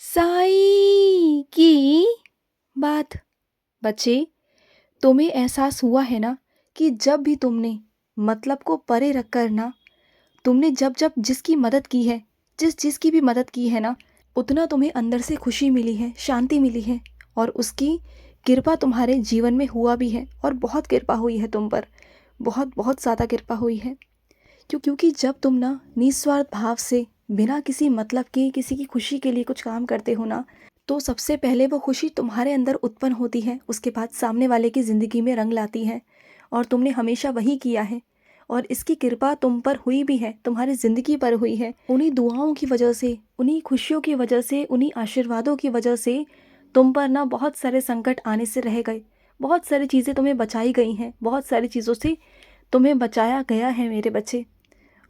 साईं की बात। बच्चे, तुम्हें एहसास हुआ है ना कि जब भी तुमने मतलब को परे रखकर ना तुमने जब जब जिसकी मदद की है, जिस जिसकी भी मदद की है ना, उतना तुम्हें अंदर से खुशी मिली है, शांति मिली है और उसकी कृपा तुम्हारे जीवन में हुआ भी है और बहुत कृपा हुई है तुम पर। बहुत बहुत ज़्यादा कृपा हुई है। क्योंकि जब तुम ना निस्वार्थ भाव से बिना किसी मतलब के किसी की खुशी के लिए कुछ काम करते हो ना, तो सबसे पहले वो खुशी तुम्हारे अंदर उत्पन्न होती है, उसके बाद सामने वाले की ज़िंदगी में रंग लाती है। और तुमने हमेशा वही किया है और इसकी कृपा तुम पर हुई भी है, तुम्हारी ज़िंदगी पर हुई है। उन्हीं दुआओं की वजह से, उन्हीं खुशियों की वजह से, उन्हीं आशीर्वादों की वजह से तुम पर ना बहुत सारे संकट आने से रह गए, बहुत सारी चीज़ें तुम्हें बचाई गई हैं, बहुत सारी चीज़ों से तुम्हें बचाया गया है मेरे बच्चे।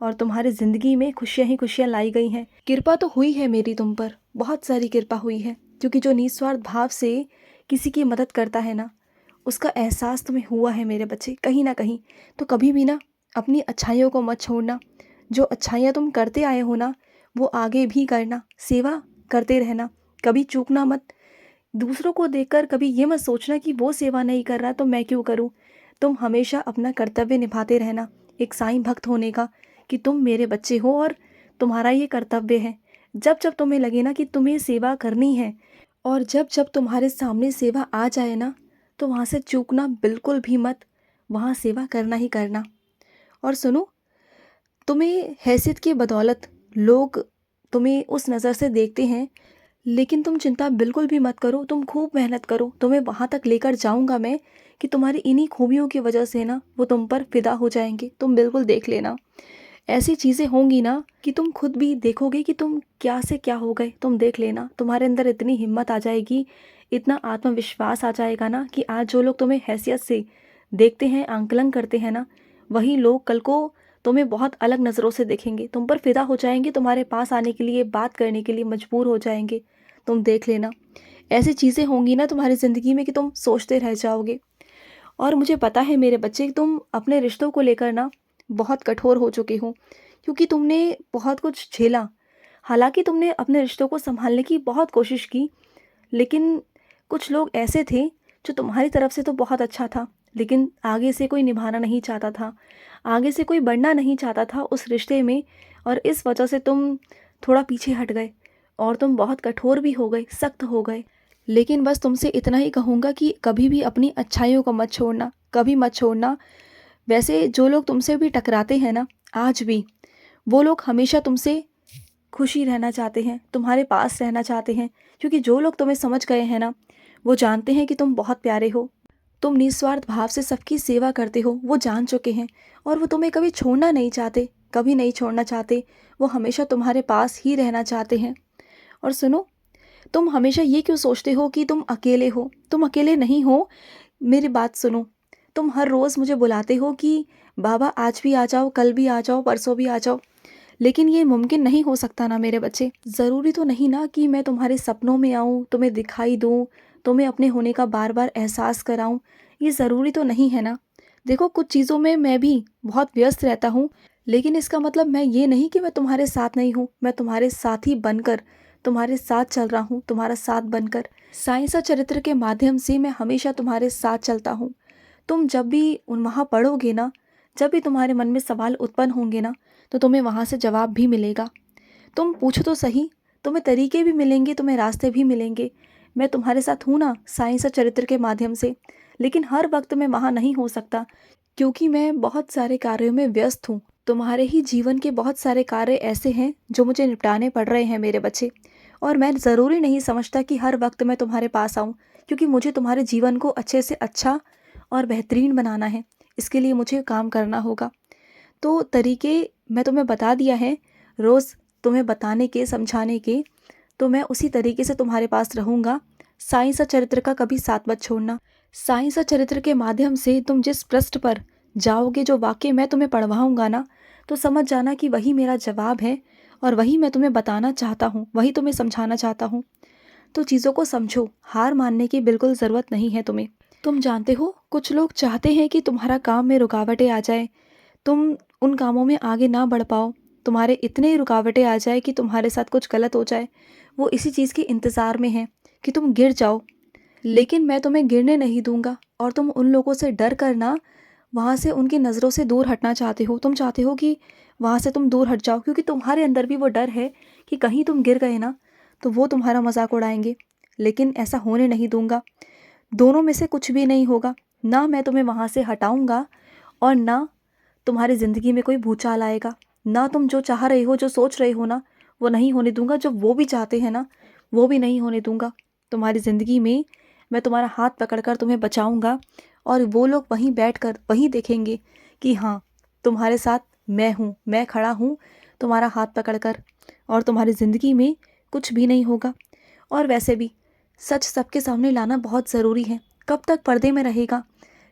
और तुम्हारी ज़िंदगी में खुशियाँ ही खुशियाँ लाई गई हैं। कृपा तो हुई है मेरी तुम पर, बहुत सारी कृपा हुई है, क्योंकि जो निस्वार्थ भाव से किसी की मदद करता है ना, उसका एहसास तुम्हें हुआ है मेरे बच्चे, कहीं ना कहीं। तो कभी भी ना अपनी अच्छाइयों को मत छोड़ना। जो अच्छाइयाँ तुम करते आए हो ना, वो आगे भी करना, सेवा करते रहना, कभी चूकना मत। दूसरों को देखकर कभी ये मत सोचना कि वो सेवा नहीं कर रहा तो मैं क्यों करूं। तुम हमेशा अपना कर्तव्य निभाते रहना, एक साईं भक्त होने का, कि तुम मेरे बच्चे हो और तुम्हारा ये कर्तव्य है। जब जब तुम्हें लगे ना कि तुम्हें सेवा करनी है और जब जब तुम्हारे सामने सेवा आ जाए ना, तो वहाँ से चूकना बिल्कुल भी मत, वहाँ सेवा करना ही करना। और सुनो, तुम्हें हैसियत की बदौलत लोग तुम्हें उस नज़र से देखते हैं, लेकिन तुम चिंता बिल्कुल भी मत करो, तुम खूब मेहनत करो, तुम्हें वहाँ तक लेकर जाऊँगा मैं कि तुम्हारी इन्हीं खूबियों की वजह से ना वो तुम पर फिदा हो जाएंगे। तुम बिल्कुल देख लेना, ऐसी चीज़ें होंगी ना कि तुम खुद भी देखोगे कि तुम क्या से क्या हो गए। तुम देख लेना, तुम्हारे अंदर इतनी हिम्मत आ जाएगी, इतना आत्मविश्वास आ जाएगा ना कि आज जो लोग तुम्हें हैसियत से देखते हैं, आंकलन करते हैं ना, वही लोग कल को तुम्हें बहुत अलग नज़रों से देखेंगे, तुम पर फिदा हो जाएंगे, तुम्हारे पास आने के लिए, बात करने के लिए मजबूर हो जाएंगे। तुम देख लेना, ऐसी चीज़ें होंगी ना तुम्हारी ज़िंदगी में कि तुम सोचते रह जाओगे। और मुझे पता है मेरे बच्चे, तुम अपने रिश्तों को लेकर ना बहुत कठोर हो चुके हो, क्योंकि तुमने बहुत कुछ झेला। हालांकि तुमने अपने रिश्तों को संभालने की बहुत कोशिश की, लेकिन कुछ लोग ऐसे थे जो तुम्हारी तरफ से तो बहुत अच्छा था, लेकिन आगे से कोई निभाना नहीं चाहता था, आगे से कोई बढ़ना नहीं चाहता था उस रिश्ते में। और इस वजह से तुम थोड़ा पीछे हट गए और तुम बहुत कठोर भी हो गए, सख्त हो गए। लेकिन बस तुमसे इतना ही कहूँगा कि कभी भी अपनी अच्छाइयों को मत छोड़ना, कभी मत छोड़ना। वैसे जो लोग तुमसे भी टकराते हैं ना, आज भी वो लोग हमेशा तुमसे खुशी रहना चाहते हैं, तुम्हारे पास रहना चाहते हैं, क्योंकि जो लोग तुम्हें समझ गए हैं ना, वो जानते हैं कि तुम बहुत प्यारे हो, तुम निस्वार्थ भाव से सबकी सेवा करते हो, वो जान चुके हैं। और वो तुम्हें कभी छोड़ना नहीं चाहते, कभी नहीं छोड़ना चाहते, वो हमेशा तुम्हारे पास ही रहना चाहते हैं। और सुनो, तुम हमेशा ये क्यों सोचते हो कि तुम अकेले हो? तुम अकेले नहीं हो, मेरी बात सुनो। तुम हर रोज़ मुझे बुलाते हो कि बाबा आज भी आ जाओ, कल भी आ जाओ, परसों भी आ जाओ, लेकिन ये मुमकिन नहीं हो सकता ना मेरे बच्चे। ज़रूरी तो नहीं ना कि मैं तुम्हारे सपनों में आऊँ, तुम्हें दिखाई दूँ, तुम्हें अपने होने का बार बार एहसास कराऊँ, ये ज़रूरी तो नहीं है ना। देखो, कुछ चीज़ों में मैं भी बहुत व्यस्त रहता हूँ, लेकिन इसका मतलब मैं ये नहीं कि मैं तुम्हारे साथ नहीं हूँ। मैं तुम्हारे साथी बनकर तुम्हारे साथ चल रहा हूँ, तुम्हारा साथ बनकर। साईं चरित्र के माध्यम से मैं हमेशा तुम्हारे साथ चलता हूँ। तुम जब भी उन वहाँ पढ़ोगे ना, जब भी तुम्हारे मन में सवाल उत्पन्न होंगे ना, तो तुम्हें वहाँ से जवाब भी मिलेगा। तुम पूछो तो सही, तुम्हें तरीके भी मिलेंगे, तुम्हें रास्ते भी मिलेंगे। मैं तुम्हारे साथ हूँ ना साईं चरित्र के माध्यम से, लेकिन हर वक्त मैं वहाँ नहीं हो सकता, क्योंकि मैं बहुत सारे कार्यों में व्यस्त हूँ। तुम्हारे ही जीवन के बहुत सारे कार्य ऐसे हैं जो मुझे निपटाने पड़ रहे हैं मेरे बच्चे। और मैं ज़रूरी नहीं समझता कि हर वक्त मैं तुम्हारे पास आऊँ, क्योंकि मुझे तुम्हारे जीवन को अच्छे से अच्छा और बेहतरीन बनाना है। इसके लिए मुझे काम करना होगा। तो तरीके मैं तुम्हें बता दिया है, रोज़ तुम्हें बताने के, समझाने के। तो मैं उसी तरीके से तुम्हारे पास रहूँगा। साईं चरित्र का कभी साथ मत छोड़ना। साईं चरित्र के माध्यम से तुम जिस पृष्ठ पर जाओगे, जो वाक्य मैं तुम्हें पढ़वाऊँगा ना, तो समझ जाना कि वही मेरा जवाब है और वही मैं तुम्हें बताना चाहता हूँ, वही तुम्हें समझाना चाहता हूँ। तो चीज़ों को समझो, हार मानने की बिल्कुल ज़रूरत नहीं है तुम्हें। तुम जानते हो, कुछ लोग चाहते हैं कि तुम्हारा काम में रुकावटें आ जाए, तुम उन कामों में आगे ना बढ़ पाओ, तुम्हारे इतने रुकावटें आ जाए कि तुम्हारे साथ कुछ गलत हो जाए। वो इसी चीज़ के इंतज़ार में हैं कि तुम गिर जाओ। लेकिन मैं तुम्हें गिरने नहीं दूँगा और तुम उन लोगों से डर कर ना वहाँ से उनकी नज़रों से दूर हटना चाहते हो। तुम चाहते हो कि वहाँ से तुम दूर हट जाओ, क्योंकि तुम्हारे अंदर भी वो डर है कि कहीं तुम गिर गए ना तो वो तुम्हारा मज़ाक उड़ाएँगे। लेकिन ऐसा होने नहीं दूँगा। दोनों में से कुछ भी नहीं होगा। ना मैं तुम्हें वहाँ से हटाऊँगा और ना तुम्हारी ज़िंदगी में कोई भूचाल आएगा। ना तुम जो चाह रहे हो, जो सोच रहे हो ना, वो नहीं होने दूँगा। जो वो भी चाहते हैं ना, वो भी नहीं होने दूँगा। तुम्हारी ज़िंदगी में मैं तुम्हारा हाथ पकड़कर तुम्हें बचाऊँगा और वो लोग वहीं बैठकर वहीं देखेंगे कि हाँ, तुम्हारे साथ मैं हूँ, मैं खड़ा हूँ तुम्हारा हाथ पकड़कर, और तुम्हारी ज़िंदगी में कुछ भी नहीं होगा। और वैसे भी सच सबके सामने लाना बहुत ज़रूरी है। कब तक पर्दे में रहेगा?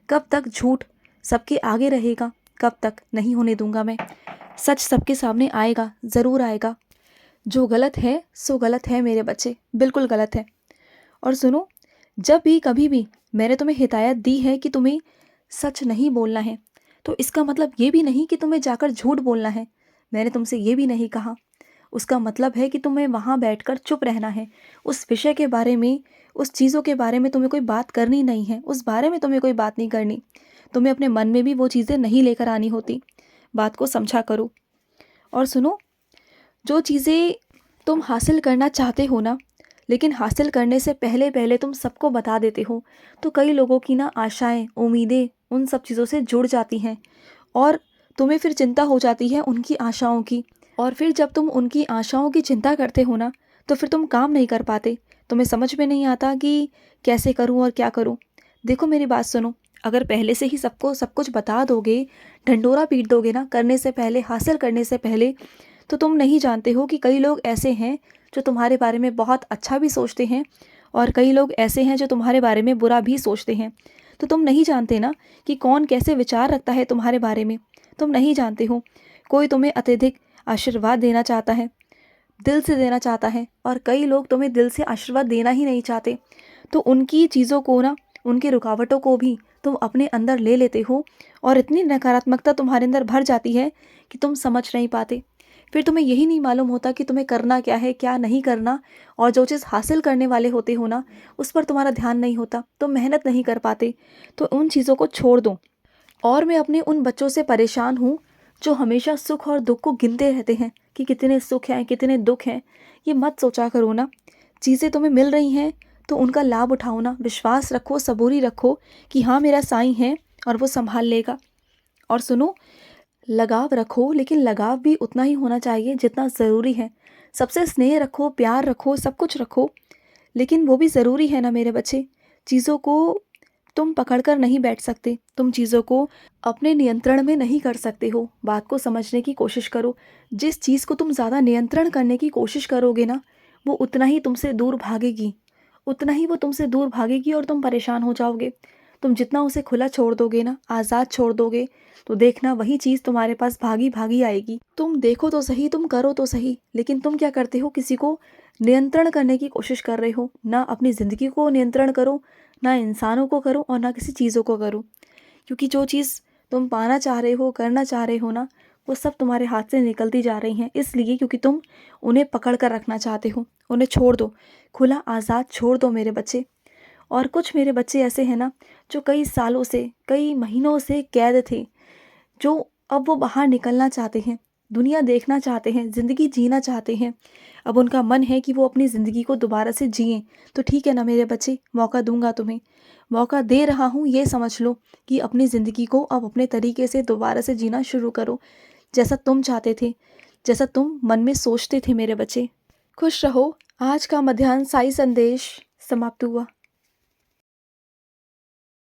कब तक झूठ सबके आगे रहेगा? कब तक? नहीं होने दूँगा मैं। सच सबके सामने आएगा, ज़रूर आएगा। जो गलत है सो गलत है मेरे बच्चे, बिल्कुल गलत है। और सुनो, जब भी कभी भी मैंने तुम्हें हिदायत दी है कि तुम्हें सच नहीं बोलना है, तो इसका मतलब ये भी नहीं कि तुम्हें जाकर झूठ बोलना है। मैंने तुमसे ये भी नहीं कहा। उसका मतलब है कि तुम्हें वहाँ बैठकर चुप रहना है। उस विषय के बारे में, उस चीज़ों के बारे में तुम्हें कोई बात करनी नहीं है। उस बारे में तुम्हें कोई बात नहीं करनी। तुम्हें अपने मन में भी वो चीज़ें नहीं लेकर आनी होती। बात को समझा करो। और सुनो, जो चीज़ें तुम हासिल करना चाहते हो ना, लेकिन हासिल करने से पहले पहले तुम सबको बता देते हो, तो कई लोगों की ना आशाएं, उम्मीदें उन सब चीज़ों से जुड़ जाती हैं और तुम्हें फिर चिंता हो जाती है उनकी आशाओं की। और फिर जब तुम उनकी आशाओं की चिंता करते हो ना, तो फिर तुम काम नहीं कर पाते। तुम्हें समझ में नहीं आता कि कैसे करूं और क्या करूं। देखो मेरी बात सुनो, अगर पहले से ही सबको सब कुछ बता दोगे, ढंडोरा पीट दोगे ना करने से पहले, हासिल करने से पहले, तो तुम नहीं जानते हो कि कई लोग ऐसे हैं जो तुम्हारे बारे में बहुत अच्छा भी सोचते हैं और कई लोग ऐसे हैं जो तुम्हारे बारे में बुरा भी सोचते हैं। तो तुम नहीं जानते ना कि कौन कैसे विचार रखता है तुम्हारे बारे में। तुम नहीं जानते हो। कोई तुम्हें अत्यधिक आशीर्वाद देना चाहता है, दिल से देना चाहता है, और कई लोग तुम्हें दिल से आशीर्वाद देना ही नहीं चाहते। तो उनकी चीज़ों को ना, उनकी रुकावटों को भी तुम अपने अंदर ले लेते हो और इतनी नकारात्मकता तुम्हारे अंदर भर जाती है कि तुम समझ नहीं पाते। फिर तुम्हें यही नहीं मालूम होता कि तुम्हें करना क्या है, क्या नहीं करना। और जो चीज़ हासिल करने वाले होते हो ना, उस पर तुम्हारा ध्यान नहीं होता, तुम मेहनत नहीं कर पाते। तो उन चीज़ों को छोड़ दो। और मैं अपने उन बच्चों से परेशान हूँ जो हमेशा सुख और दुख को गिनते रहते हैं कि कितने सुख हैं, कितने दुख हैं। ये मत सोचा करो ना। चीज़ें तुम्हें मिल रही हैं तो उनका लाभ उठाओ ना। विश्वास रखो, सबूरी रखो कि हाँ, मेरा साईं है और वो संभाल लेगा। और सुनो, लगाव रखो, लेकिन लगाव भी उतना ही होना चाहिए जितना ज़रूरी है। सबसे स्नेह रखो, प्यार रखो, सब कुछ रखो, लेकिन वो भी ज़रूरी है ना मेरे बच्चे। चीज़ों को तुम पकड़ कर नहीं बैठ सकते। तुम चीज़ों को अपने नियंत्रण में नहीं कर सकते हो। बात को समझने की कोशिश करो। जिस चीज़ को तुम ज़्यादा नियंत्रण करने की कोशिश करोगे ना, वो उतना ही तुमसे दूर भागेगी। उतना ही वो तुमसे दूर भागेगी और तुम परेशान हो जाओगे। तुम जितना उसे खुला छोड़ दोगे ना, आज़ाद छोड़ दोगे, तो देखना वही चीज़ तुम्हारे पास भागी भागी आएगी। तुम देखो तो सही, तुम करो तो सही, लेकिन तुम क्या करते हो? किसी को नियंत्रण करने की कोशिश कर रहे हो। ना अपनी ज़िंदगी को नियंत्रण करो, ना इंसानों को करो और ना किसी चीज़ों को करो। क्योंकि जो चीज़ तुम पाना चाह रहे हो, करना चाह रहे हो ना, वो सब तुम्हारे हाथ से निकलती जा रही हैं, इसलिए क्योंकि तुम उन्हें पकड़ कर रखना चाहते हो। उन्हें छोड़ दो, खुला आज़ाद छोड़ दो मेरे बच्चे। और कुछ मेरे बच्चे ऐसे हैं ना जो कई सालों से, कई महीनों से कैद थे, जो अब वो बाहर निकलना चाहते हैं, दुनिया देखना चाहते हैं, ज़िंदगी जीना चाहते हैं। अब उनका मन है कि वो अपनी ज़िंदगी को दोबारा से जिएं। तो ठीक है ना मेरे बच्चे, मौका दूंगा तुम्हें, मौका दे रहा हूँ। ये समझ लो कि अपनी ज़िंदगी को अब अपने तरीके से दोबारा से जीना शुरू करो, जैसा तुम चाहते थे, जैसा तुम मन में सोचते थे मेरे बच्चे। खुश रहो। आज का मध्याह्न साई संदेश समाप्त हुआ।